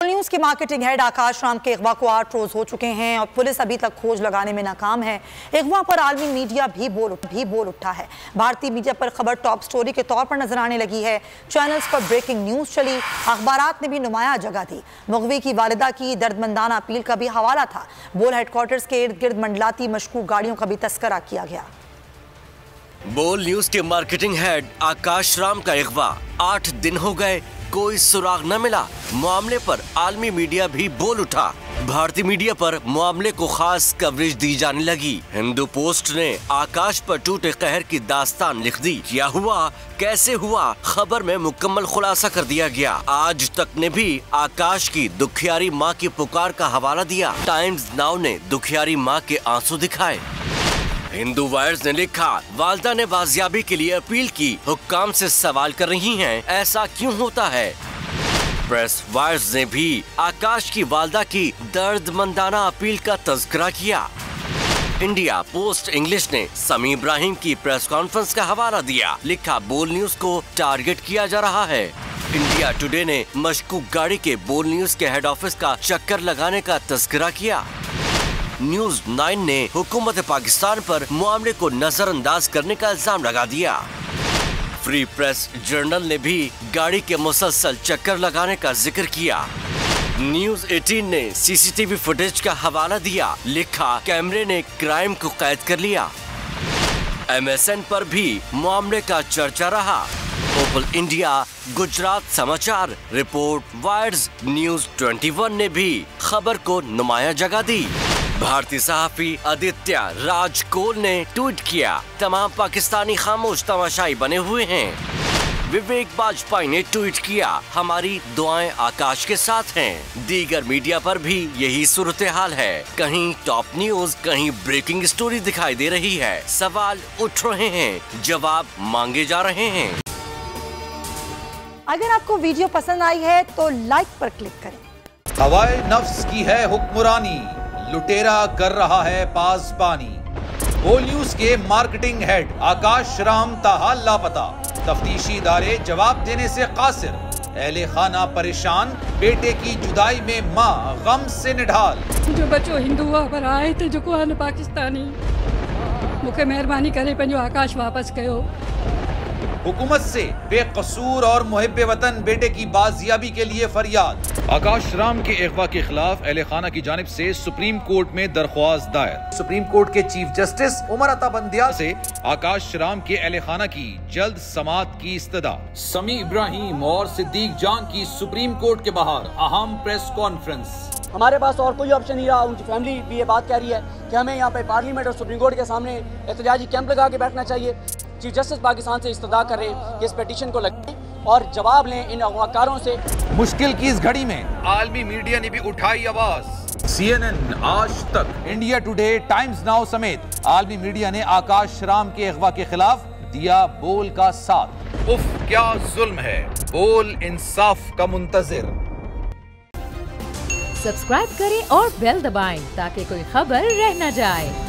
News के marketing head आकाश राम के अगवा को 8 रोज हो चुके हैं और पुलिस अभी तक खोज लगाने में नाकाम है। अगवा पर आलमी मीडिया भी बोल उठा है। भारतीय मीडिया पर खबर टॉप स्टोरी के तौर पर नजर आने लगी है। चैनल्स पर ब्रेकिंग न्यूज चली, अखबारात ने भी नुमाया जगह दी। मुगवी की वालिदा की दर्दमंदाना अपील का भी हवाला था। बोल हेडक्वार्टर्स के इर्द गिर्द मंडलाती मशकूक गाड़ियों का भी तस्करा किया गया। बोल न्यूज के मार्केटिंग हेड आकाश राम का अगवा, 8 दिन हो गए, कोई सुराग न मिला। मामले पर आलमी मीडिया भी बोल उठा। भारतीय मीडिया पर मामले को खास कवरेज दी जाने लगी। हिंदू पोस्ट ने आकाश पर टूटे कहर की दास्तान लिख दी। क्या हुआ, कैसे हुआ, खबर में मुकम्मल खुलासा कर दिया गया। आज तक ने भी आकाश की दुखियारी माँ की पुकार का हवाला दिया। टाइम्स नाउ ने दुखियारी माँ के आंसू दिखाए। हिंदू वायर्स ने लिखा, वालदा ने बाजियाबी के लिए अपील की, हुक्काम से सवाल कर रही हैं, ऐसा क्यों होता है। प्रेस वायर्स ने भी आकाश की वालदा की दर्दमंदाना अपील का तज़किरा किया। इंडिया पोस्ट इंग्लिश ने समी इब्राहिम की प्रेस कॉन्फ्रेंस का हवाला दिया। लिखा, बोल न्यूज को टारगेट किया जा रहा है। इंडिया टुडे ने मशकूक गाड़ी के बोल न्यूज के हेड ऑफिस का चक्कर लगाने का तज़किरा किया। न्यूज 9 ने हुकूमत पाकिस्तान पर मामले को नजरअंदाज करने का इल्जाम लगा दिया। फ्री प्रेस जर्नल ने भी गाड़ी के मुसलसल चक्कर लगाने का जिक्र किया। न्यूज 18 ने सीसीटीवी फुटेज का हवाला दिया। लिखा, कैमरे ने क्राइम को कैद कर लिया। MSN पर भी मामले का चर्चा रहा। ओपल इंडिया, गुजरात समाचार, रिपोर्ट वायर्स, न्यूज 21 ने भी खबर को नुमाया जगह दी। भारतीय सहाफी आदित्य राज कोल ने ट्वीट किया, तमाम पाकिस्तानी खामोश तमाशाई बने हुए हैं। विवेक बाजपाई ने ट्वीट किया, हमारी दुआएं आकाश के साथ हैं। दीगर मीडिया पर भी यही सूरत हाल है। कहीं टॉप न्यूज, कहीं ब्रेकिंग स्टोरी दिखाई दे रही है। सवाल उठ रहे हैं, जवाब मांगे जा रहे हैं। अगर आपको वीडियो पसंद आई है तो लाइक पर क्लिक करें। हवाए नफ्स की है हुक्मरानी, लुटेरा कर रहा है पासबानी। बोल न्यूज के मार्केटिंग हेड आकाश राम ताहा लापता, तफ्तीशी इदारे जवाब देने से कासिर। अहले खाना परेशान, बेटे की जुदाई में माँ गम से निढाल। जो बच्चो हिंदू पर आए थे जो को पाकिस्तानी, मुझे मेहरबानी करे पंहिंजो आकाश वापस कयो। हुकूमत से बेकसूर और मुहिब्बे वतन बेटे की बाजियाबी के लिए फरियाद। आकाश राम के अगवा के खिलाफ अहले खाना की जानिब से सुप्रीम कोर्ट में दरख्वास्त दायर। सुप्रीम कोर्ट के चीफ जस्टिस उमर अता बंदियाल से आकाश राम के अहले खाना की जल्द समाअत की इस्तदा। समी इब्राहिम और सिद्दीक जान की सुप्रीम कोर्ट के बाहर अहम प्रेस कॉन्फ्रेंस। हमारे पास और कोई ऑप्शन नहीं रहा। उनकी फैमिली भी ये बात कह रही है कि हमें यहाँ पे पार्लियामेंट और सुप्रीम कोर्ट के सामने एहतजाजी कैंप लगा के बैठना चाहिए। चीफ जस्टिस पाकिस्तान से इस्तदा कर रहे हैं कि इस पिटीशन को लगाएं और जवाब लें इन अगवाकारों से। मुश्किल की इस घड़ी में आलमी मीडिया ने भी उठाई आवाज। CNN, आज तक, इंडिया टुडे, टाइम्स नाउ समेत आलमी मीडिया ने आकाश राम के अगवा के खिलाफ दिया बोल का साथ। उफ, क्या जुल्म है। बोल इंसाफ का मुंतजिर। सब्सक्राइब करें और बेल दबाएं ताकि कोई खबर रह न जाए।